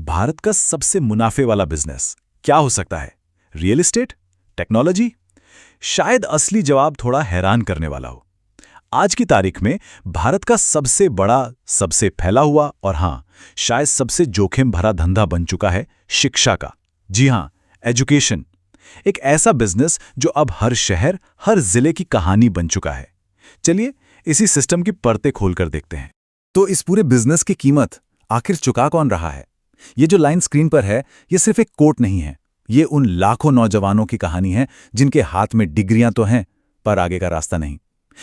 भारत का सबसे मुनाफे वाला बिजनेस क्या हो सकता है? Real estate? टेक्नोलॉजी? शायद असली जवाब थोड़ा हैरान करने वाला हो। आज की तारीख में भारत का सबसे बड़ा, सबसे फैला हुआ और हां, शायद सबसे जोखिम भरा धंधा बन चुका है शिक्षा का। जी हां, एजुकेशन। एक ऐसा बिजनेस जो अब हर शहर, हर जिले की कहानी बन चुका है। चलिए इसी सिस्टम की परतें खोलकर देखते हैं। तो इस पूरे बिजनेस की कीमत आखिर चुका कौन रहा है? ये जो लाइन स्क्रीन पर है, ये सिर्फ एक कोट नहीं है। ये उन लाखों नौजवानों की कहानी है जिनके हाथ में डिग्रियां तो हैं, पर आगे का रास्ता नहीं।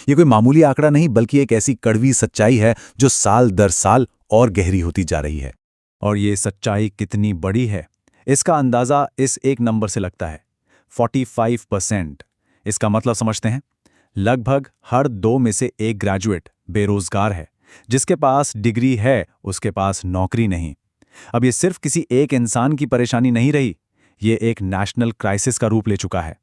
ये कोई मामूली आंकड़ा नहीं, बल्कि एक ऐसी कड़वी सच्चाई है जो साल दर साल और गहरी होती जा रही है। और ये सच्चाई कितनी बड़ी है, इसका अंदाजा इस एक नंबर से लगता है, 45%। इसका मतलब समझते हैं? लगभग हर 2 में से 1 ग्रेजुएट बेरोजगार है। जिसके पास डिग्री है, उसके पास नौकरी नहीं। अब ये सिर्फ किसी एक इंसान की परेशानी नहीं रही, ये एक नेशनल क्राइसिस का रूप ले चुका है।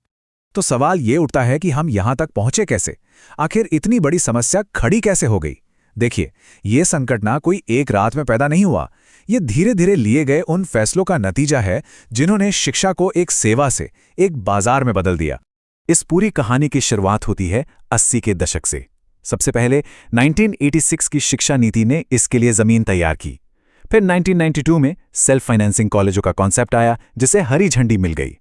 तो सवाल ये उठता है कि हम यहां तक पहुंचे कैसे? आखिर इतनी बड़ी समस्या खड़ी कैसे हो गई? देखिए, ये संकट ना कोई एक रात में पैदा नहीं हुआ। ये धीरे धीरे लिए गए उन फैसलों का नतीजा है जिन्होंने शिक्षा को एक सेवा से एक बाजार में बदल दिया। इस पूरी कहानी की शुरुआत होती है 80 के दशक से। सबसे पहले 1986 की शिक्षा नीति ने इसके लिए जमीन तैयार की। फिर 1992 में सेल्फ फाइनेंसिंग कॉलेजों का कॉन्सेप्ट आया, जिसे हरी झंडी मिल गई।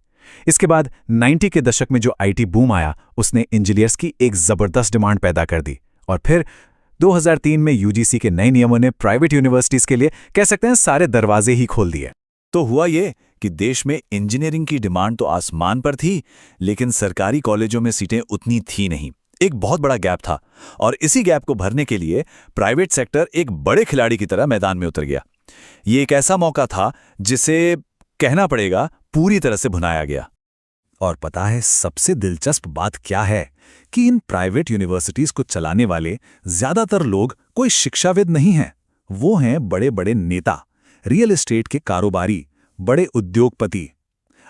इसके बाद 90 के दशक में जो आईटी बूम आया, उसने इंजीनियर्स की एक जबरदस्त डिमांड पैदा कर दी। और फिर 2003 में यूजीसी के नए नियमों ने प्राइवेट यूनिवर्सिटीज के लिए कह सकते हैं सारे दरवाजे ही खोल दिए। तो हुआ ये कि देश में इंजीनियरिंग की डिमांड तो आसमान पर थी, लेकिन सरकारी कॉलेजों में सीटें उतनी थी नहीं। एक बहुत बड़ा गैप था, और इसी गैप को भरने के लिए प्राइवेट सेक्टर एक बड़े खिलाड़ी की तरह मैदान में उतर गया। ये एक ऐसा मौका था जिसे कहना पड़ेगा पूरी तरह से भुनाया गया। और पता है सबसे दिलचस्प बात क्या है? कि इन प्राइवेट यूनिवर्सिटीज को चलाने वाले ज्यादातर लोग कोई शिक्षाविद नहीं हैं। वो हैं बड़े बड़े नेता, रियल एस्टेट के कारोबारी, बड़े उद्योगपति।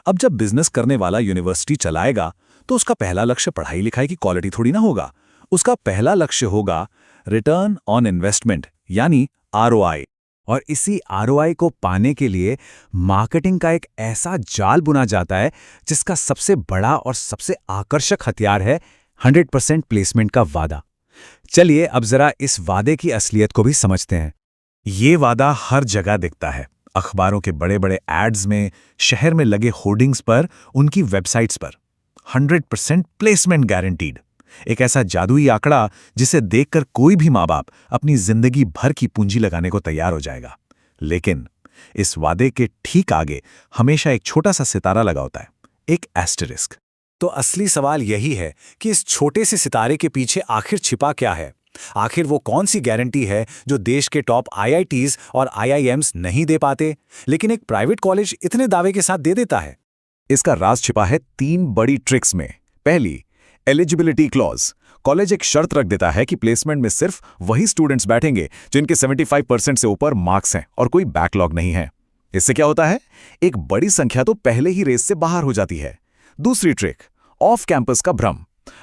अब जब बिजनेस करने वाला यूनिवर्सिटी चलाएगा, तो उसका पहला लक्ष्य पढ़ाई लिखाई की क्वालिटी थोड़ी ना होगा। उसका पहला लक्ष्य होगा रिटर्न ऑन इन्वेस्टमेंट, यानी आरओआई। और इसी आरओआई को पाने के लिए मार्केटिंग का एक ऐसा जाल बुना जाता है जिसका सबसे बड़ा और सबसे आकर्षक हथियार है 100% प्लेसमेंट का वादा। चलिए अब जरा इस वादे की असलियत को भी समझते हैं। ये वादा हर जगह दिखता है, अखबारों के बड़े बड़े एड्स में, शहर में लगे होर्डिंग्स पर, उनकी वेबसाइट्स पर। 100% प्लेसमेंट गारंटीड, एक ऐसा जादुई आंकड़ा जिसे देखकर कोई भी माँ बाप अपनी जिंदगी भर की पूंजी लगाने को तैयार हो जाएगा। लेकिन इस वादे के ठीक आगे हमेशा एक छोटा सा सितारा लगा होता है, एक एस्टेरिस्क। तो असली सवाल यही है कि इस छोटे से सितारे के पीछे आखिर छिपा क्या है? आखिर वो कौन सी गारंटी है जो देश के टॉप आईआईटीज और आईआईएम्स नहीं दे पाते, लेकिन एक प्राइवेट कॉलेज इतने दावे के साथ दे देता है? इसका राज छिपा है 3 बड़ी ट्रिक्स में। पहली, एलिजिबिलिटी क्लॉज। कॉलेज एक शर्त रख देता है कि प्लेसमेंट में सिर्फ वही स्टूडेंट्स बैठेंगे जिनके 75% से ऊपर मार्क्स हैं और कोई बैकलॉग नहीं है। इससे क्या होता है? एक बड़ी संख्या तो पहले ही रेस से बाहर हो जाती है। दूसरी ट्रिक, ऑफ कैंपस का भ्रम।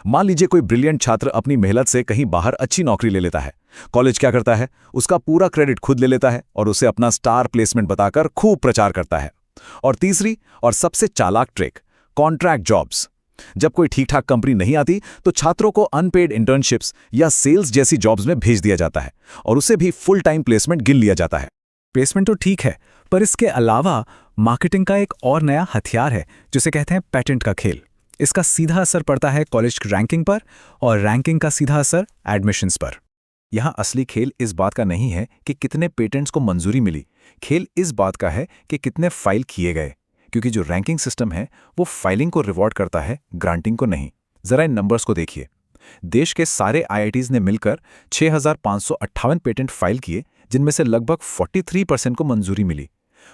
मान लीजिए कोई ब्रिलियंट छात्र अपनी मेहनत से कहीं बाहर अच्छी नौकरी ले लेता है। कॉलेज क्या करता है? उसका पूरा क्रेडिट खुद ले लेता है और उसे अपना स्टार प्लेसमेंट बताकर खूब प्रचार करता है। और तीसरी और सबसे चालाक ट्रिक, कॉन्ट्रैक्ट जॉब्स। जब कोई ठीक ठाक कंपनी नहीं आती, तो छात्रों को अनपेड इंटर्नशिप्स या सेल्स जैसी जॉब्स में भेज दिया जाता है और उसे भी फुल टाइम प्लेसमेंट गिन लिया जाता है। प्लेसमेंट तो ठीक है, पर इसके अलावा मार्केटिंग का एक और नया हथियार है जिसे कहते हैं पेटेंट का खेल। इसका सीधा असर पड़ता है कॉलेज की रैंकिंग पर, और रैंकिंग का सीधा असर एडमिशंस पर। यहाँ असली खेल इस बात का नहीं है कि कितने पेटेंट्स को मंजूरी मिली, खेल इस बात का है कि कितने फाइल किए गए। क्योंकि जो रैंकिंग सिस्टम है वो फाइलिंग को रिवॉर्ड करता है, ग्रांटिंग को नहीं। जरा इन नंबर्स को देखिए। देश के सारे आईआईटीज ने मिलकर 6558 पेटेंट फाइल किए, जिनमें से लगभग 43% को मंजूरी मिली।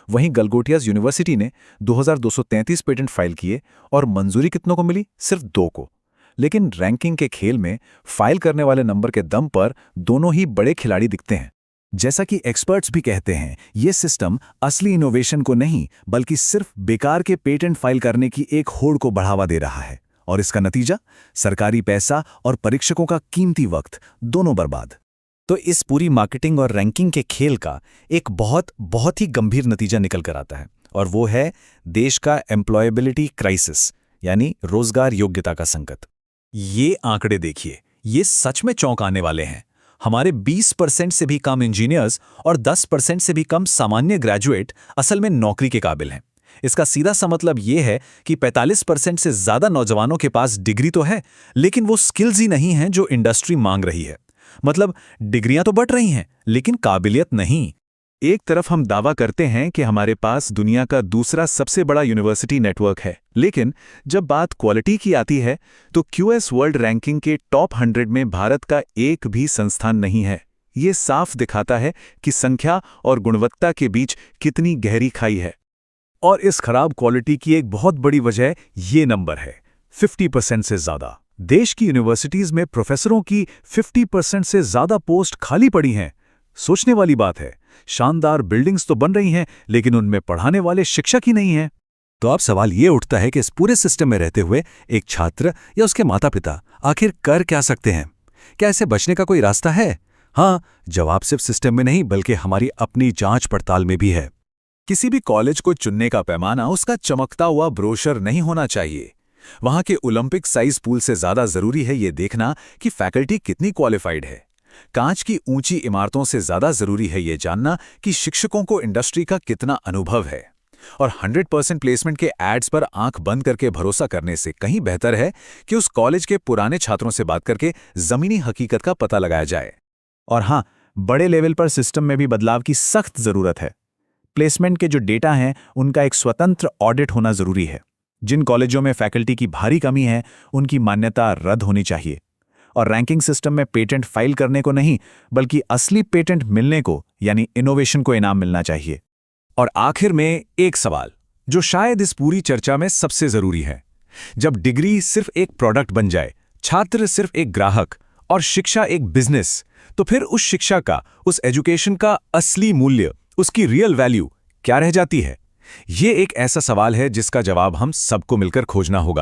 वहीं गलगोटियाज यूनिवर्सिटी ने 2233 पेटेंट फाइल किए और मंजूरी कितनों को मिली? सिर्फ 2 को। लेकिन रैंकिंग के खेल में फाइल करने वाले नंबर के दम पर दोनों ही बड़े खिलाड़ी दिखते हैं। जैसा कि एक्सपर्ट्स भी कहते हैं, ये सिस्टम असली इनोवेशन को नहीं, बल्कि सिर्फ बेकार के पेटेंट फाइल करने की एक होड़ को बढ़ावा दे रहा है। और इसका नतीजा, सरकारी पैसा और परीक्षकों का कीमती वक्त दोनों बर्बाद। तो इस पूरी मार्केटिंग और रैंकिंग के खेल का एक बहुत ही गंभीर नतीजा निकल कर आता है, और वो है देश का एम्प्लॉयबिलिटी क्राइसिस, यानी रोजगार योग्यता का संकट। ये आंकड़े देखिए, ये सच में चौंकाने वाले हैं। हमारे 20% से भी कम इंजीनियर्स और 10% से भी कम सामान्य ग्रेजुएट असल में नौकरी के काबिल हैं। इसका सीधा सा मतलब ये है कि 45% से ज़्यादा नौजवानों के पास डिग्री तो है, लेकिन वो स्किल्स ही नहीं हैं जो इंडस्ट्री मांग रही है। मतलब डिग्रियां तो बढ़ रही हैं, लेकिन काबिलियत नहीं। एक तरफ हम दावा करते हैं कि हमारे पास दुनिया का दूसरा सबसे बड़ा यूनिवर्सिटी नेटवर्क है, लेकिन जब बात क्वालिटी की आती है तो QS वर्ल्ड रैंकिंग के टॉप 100 में भारत का एक भी संस्थान नहीं है। ये साफ दिखाता है कि संख्या और गुणवत्ता के बीच कितनी गहरी खाई है। और इस खराब क्वालिटी की एक बहुत बड़ी वजह ये नंबर है, 50% से ज़्यादा। देश की यूनिवर्सिटीज़ में प्रोफेसरों की 50% से ज़्यादा पोस्ट खाली पड़ी हैं। सोचने वाली बात है, शानदार बिल्डिंग्स तो बन रही हैं, लेकिन उनमें पढ़ाने वाले शिक्षक ही नहीं हैं। तो अब सवाल ये उठता है कि इस पूरे सिस्टम में रहते हुए एक छात्र या उसके माता पिता आखिर कर क्या सकते हैं? क्या इससे बचने का कोई रास्ता है? हाँ, जवाब सिर्फ सिस्टम में नहीं बल्कि हमारी अपनी जांच पड़ताल में भी है। किसी भी कॉलेज को चुनने का पैमाना उसका चमकता हुआ ब्रोशर नहीं होना चाहिए। वहां के ओलंपिक साइज पूल से ज्यादा जरूरी है ये देखना कि फैकल्टी कितनी क्वालिफाइड है। कांच की ऊंची इमारतों से ज्यादा जरूरी है ये जानना कि शिक्षकों को इंडस्ट्री का कितना अनुभव है। और 100% प्लेसमेंट के एड्स पर आंख बंद करके भरोसा करने से कहीं बेहतर है कि उस कॉलेज के पुराने छात्रों से बात करके जमीनी हकीकत का पता लगाया जाए। और हाँ, बड़े लेवल पर सिस्टम में भी बदलाव की सख्त जरूरत है। प्लेसमेंट के जो डेटा हैं उनका एक स्वतंत्र ऑडिट होना जरूरी है। जिन कॉलेजों में फैकल्टी की भारी कमी है उनकी मान्यता रद्द होनी चाहिए। और रैंकिंग सिस्टम में पेटेंट फाइल करने को नहीं बल्कि असली पेटेंट मिलने को यानी इनोवेशन को इनाम मिलना चाहिए। और आखिर में एक सवाल जो शायद इस पूरी चर्चा में सबसे जरूरी है, जब डिग्री सिर्फ एक प्रोडक्ट बन जाए, छात्र सिर्फ एक ग्राहक और शिक्षा एक बिजनेस, तो फिर उस शिक्षा का, उस एजुकेशन का असली मूल्य, उसकी रियल वैल्यू क्या रह जाती है? ये एक ऐसा सवाल है जिसका जवाब हम सबको मिलकर खोजना होगा।